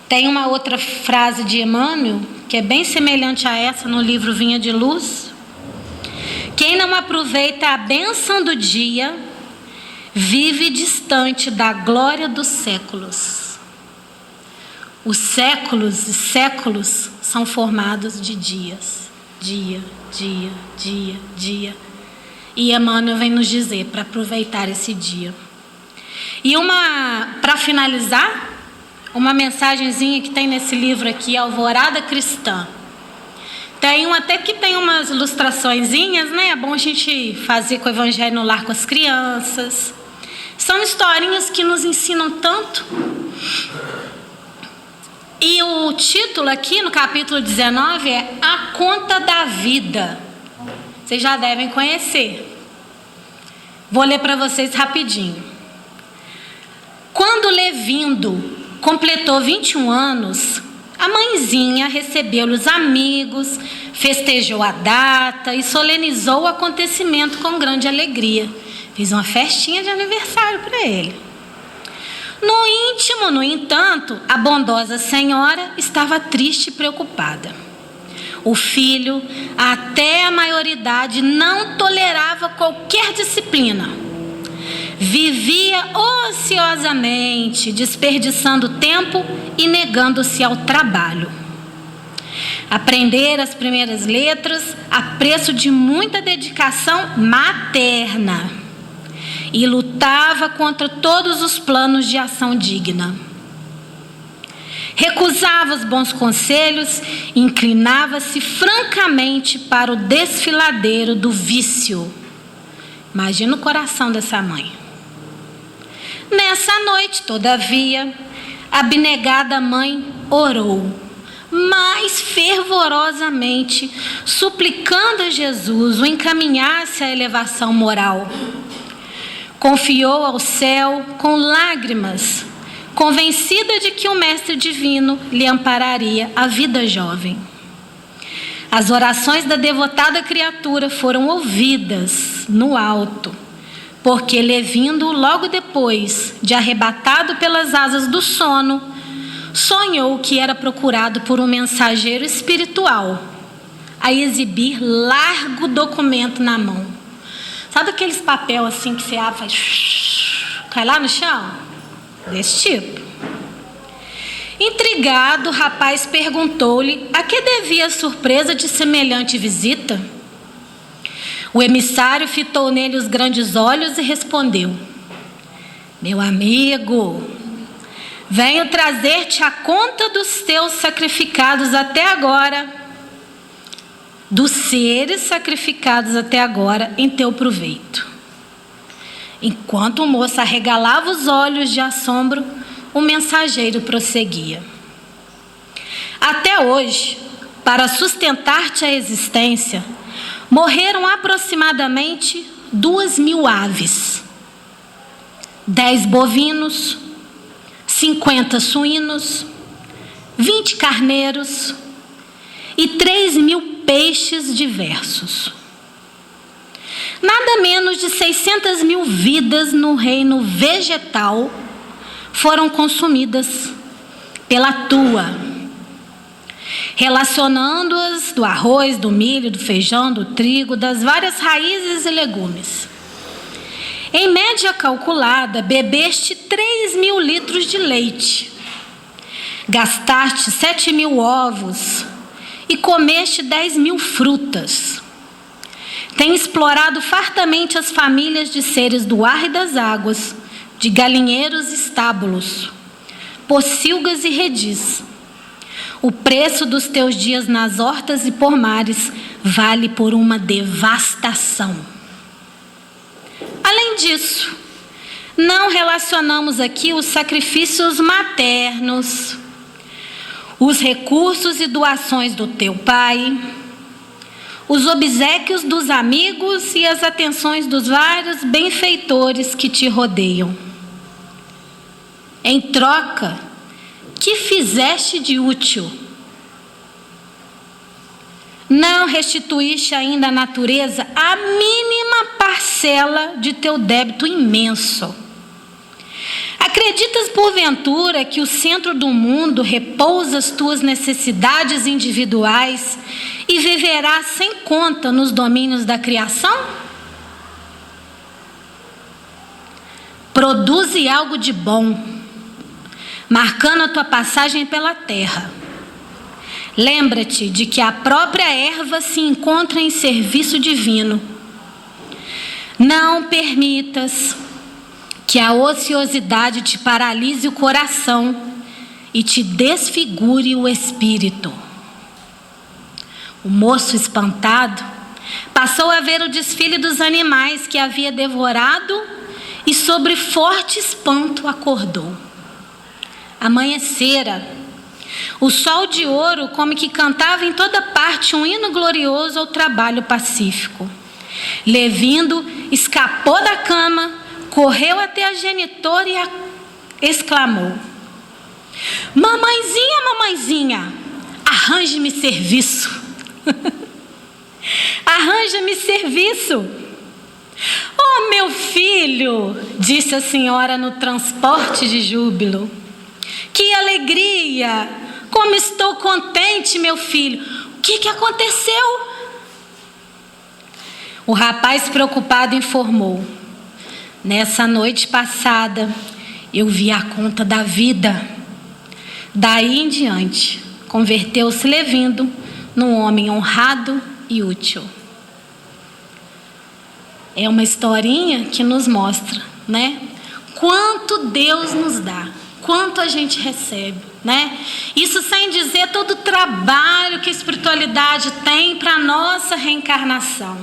Tem uma outra frase de Emmanuel, que é bem semelhante a essa no livro Vinha de Luz. Quem não aproveita a bênção do dia, vive distante da glória dos séculos. Os séculos e séculos são formados de dias. Dia, dia, dia, dia. E Emmanuel vem nos dizer para aproveitar esse dia. E para finalizar, uma mensagenzinha que tem nesse livro aqui, Alvorada Cristã. Tem até que tem umas ilustraçõezinhas, né? É bom a gente fazer com o Evangelho no lar com as crianças. São historinhas que nos ensinam tanto. E o título aqui no capítulo 19 é A Conta da Vida. Vocês já devem conhecer. Vou ler para vocês rapidinho. Quando Levindo completou 21 anos, a mãezinha recebeu os amigos, festejou a data e solenizou o acontecimento com grande alegria. Fiz uma festinha de aniversário para ele. No íntimo, no entanto, a bondosa senhora estava triste e preocupada. O filho, até a maioridade, não tolerava qualquer disciplina. Vivia ociosamente, desperdiçando tempo e negando-se ao trabalho. Aprender as primeiras letras a preço de muita dedicação materna. E lutava contra todos os planos de ação digna. Recusava os bons conselhos, inclinava-se francamente para o desfiladeiro do vício. Imagina o coração dessa mãe. Nessa noite, todavia, a abnegada mãe orou mais fervorosamente, suplicando a Jesus o encaminhasse à elevação moral. Confiou ao céu com lágrimas, convencida de que o Mestre Divino lhe ampararia a vida jovem. As orações da devotada criatura foram ouvidas no alto, porque Levindo, logo depois de arrebatado pelas asas do sono, sonhou que era procurado por um mensageiro espiritual a exibir largo documento na mão. Sabe aqueles papel assim que você abre e faz, cai lá no chão? Desse tipo. Intrigado, o rapaz perguntou-lhe a que devia a surpresa de semelhante visita. O emissário fitou nele os grandes olhos e respondeu: meu amigo, venho trazer-te a conta dos teus sacrificados até agora, dos seres sacrificados até agora em teu proveito. Enquanto o moço arregalava os olhos de assombro, o mensageiro prosseguia: até hoje, para sustentar-te a existência, morreram aproximadamente 2.000 aves, 10 bovinos, 50 suínos, 20 carneiros e 3.000 peixes diversos. Nada menos de 600.000 vidas no reino vegetal foram consumidas pela tua, relacionando-as do arroz, do milho, do feijão, do trigo, das várias raízes e legumes. Em média calculada, bebeste 3.000 litros de leite, gastaste 7.000 ovos e comeste 10.000 frutas. Tem explorado fartamente as famílias de seres do ar e das águas, de galinheiros e estábulos, pocilgas e redis. O preço dos teus dias nas hortas e pomares vale por uma devastação. Além disso, não relacionamos aqui os sacrifícios maternos, os recursos e doações do teu pai, os obséquios dos amigos e as atenções dos vários benfeitores que te rodeiam. Em troca, que fizeste de útil? Não restituíste ainda à natureza a mínima parcela de teu débito imenso. Acreditas, porventura, que o centro do mundo repousa as tuas necessidades individuais e viverás sem conta nos domínios da criação? Produze algo de bom, marcando a tua passagem pela terra. Lembra-te de que a própria erva se encontra em serviço divino. Não permitas que a ociosidade te paralise o coração e te desfigure o espírito. O moço, espantado, passou a ver o desfile dos animais que havia devorado e, sobre forte espanto, acordou. Amanhecera. O sol de ouro, como que cantava em toda parte um hino glorioso ao trabalho pacífico. Levindo, escapou da cama, correu até a genitora e exclamou: mamãezinha, mamãezinha, arranje-me serviço. Arranja-me serviço. Oh, meu filho, disse a senhora no transporte de júbilo. Que alegria! Como estou contente, meu filho. O que aconteceu? O rapaz, preocupado, informou: nessa noite passada, eu vi a conta da vida. Daí em diante, converteu-se Levindo num homem honrado e útil. É uma historinha que nos mostra, né? Quanto Deus nos dá, quanto a gente recebe, né? Isso sem dizer todo o trabalho que a espiritualidade tem para a nossa reencarnação,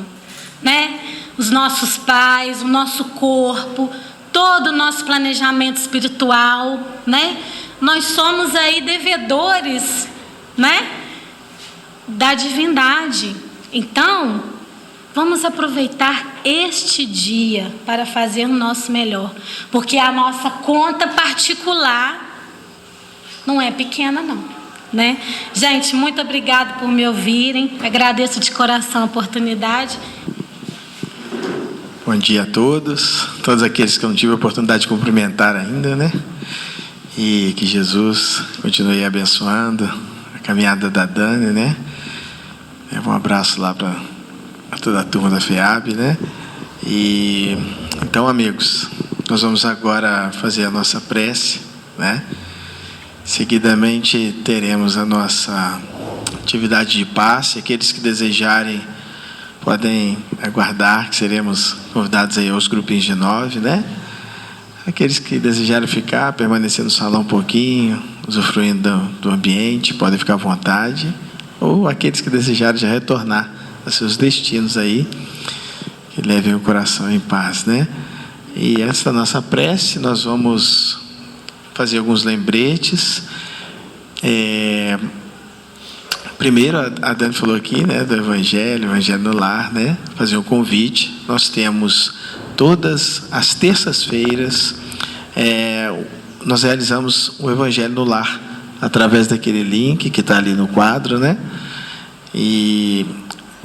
né? Os nossos pais, o nosso corpo, todo o nosso planejamento espiritual, né? Nós somos aí devedores, né? Da divindade. Então, vamos aproveitar este dia para fazer o nosso melhor, porque a nossa conta particular não é pequena, não, né? Gente, muito obrigada por me ouvirem. Agradeço de coração a oportunidade. Bom dia a todos aqueles que eu não tive a oportunidade de cumprimentar ainda, né? E que Jesus continue abençoando a caminhada da Dani, né? Um abraço lá para toda a turma da FEAB, né? E então, amigos, nós vamos agora fazer a nossa prece, né? Seguidamente teremos a nossa atividade de passe. Aqueles que desejarem podem aguardar, que seremos convidados aí aos grupinhos de 9, né? Aqueles que desejarem ficar, permanecer no salão um pouquinho, usufruindo do ambiente, podem ficar à vontade. Ou aqueles que desejarem já retornar aos seus destinos aí, que levem o coração em paz, né? E essa nossa prece, nós vamos fazer alguns lembretes. Primeiro, a Dani falou aqui, né, do Evangelho no Lar, né? Fazer um convite. Nós temos todas as terças-feiras, nós realizamos o Evangelho no Lar, através daquele link que está ali no quadro, né? E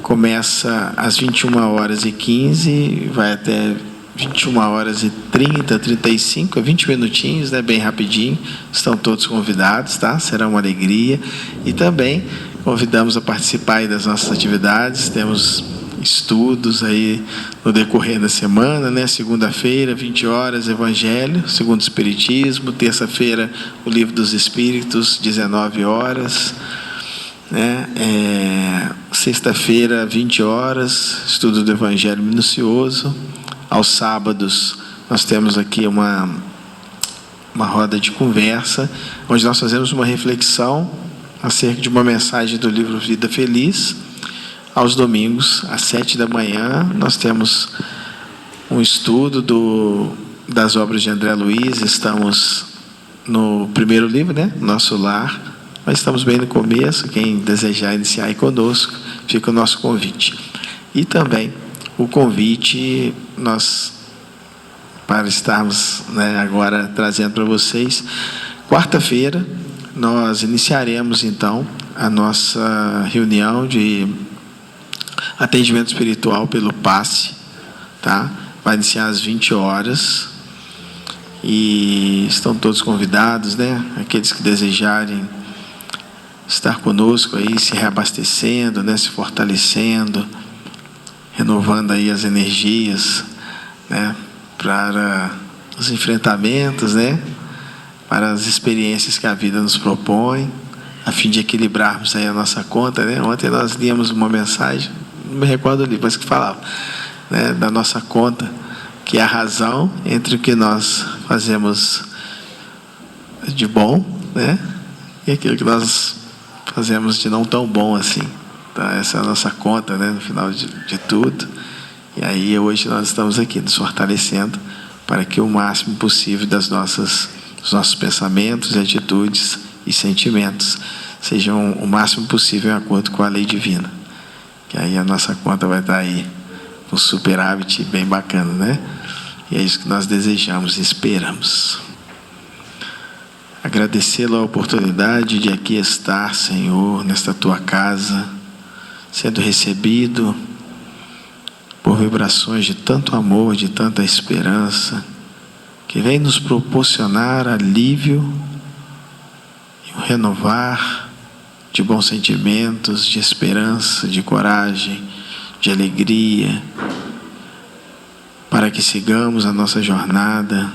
começa às 21h15, vai até 21h30, 35, 20 minutinhos, né? Bem rapidinho. Estão todos convidados, tá? Será uma alegria. E também convidamos a participar aí das nossas atividades. Temos estudos aí no decorrer da semana, né? Segunda-feira, 20h, Evangelho segundo o Espiritismo. Terça-feira, o Livro dos Espíritos, 19h, né? Sexta-feira, 20h, estudo do Evangelho minucioso. Aos sábados, nós temos aqui uma roda de conversa, onde nós fazemos uma reflexão acerca de uma mensagem do livro Vida Feliz. Aos domingos, às 7h, nós temos um estudo das obras de André Luiz. Estamos no primeiro livro, né? Nosso Lar, mas estamos bem no começo. Quem desejar iniciar aí conosco, fica o nosso convite. E também o convite, para estarmos, né, agora trazendo para vocês, quarta-feira nós iniciaremos então a nossa reunião de atendimento espiritual pelo passe, tá? Vai iniciar às 20 horas e estão todos convidados, né? Aqueles que desejarem estar conosco aí, se reabastecendo, né? Se fortalecendo, renovando aí as energias, né? Para os enfrentamentos, né? Para as experiências que a vida nos propõe, a fim de equilibrarmos aí a nossa conta, né? Ontem nós líamos uma mensagem, não me recordo ali, mas que falava, né, da nossa conta, que é a razão entre o que nós fazemos de bom, né, e aquilo que nós fazemos de não tão bom assim. Então, essa é a nossa conta, né, no final de tudo. E aí hoje nós estamos aqui nos fortalecendo para que o máximo possível dos nossos pensamentos, atitudes e sentimentos sejam o máximo possível em acordo com a lei divina. Que aí a nossa conta vai estar aí um superávit bem bacana, né? E é isso que nós desejamos e esperamos. Agradecê-lo a oportunidade de aqui estar, Senhor, nesta tua casa, sendo recebido por vibrações de tanto amor, de tanta esperança, que vem nos proporcionar alívio e um renovar de bons sentimentos, de esperança, de coragem, de alegria, para que sigamos a nossa jornada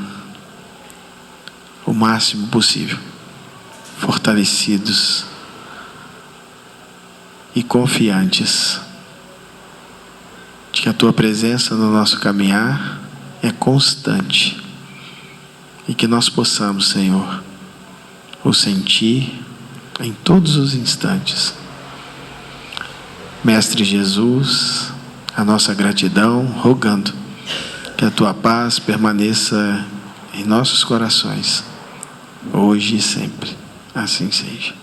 o máximo possível, fortalecidos e confiantes de que a tua presença no nosso caminhar é constante e que nós possamos, Senhor, o sentir em todos os instantes. Mestre Jesus, a nossa gratidão, rogando que a tua paz permaneça em nossos corações, hoje e sempre. Assim seja.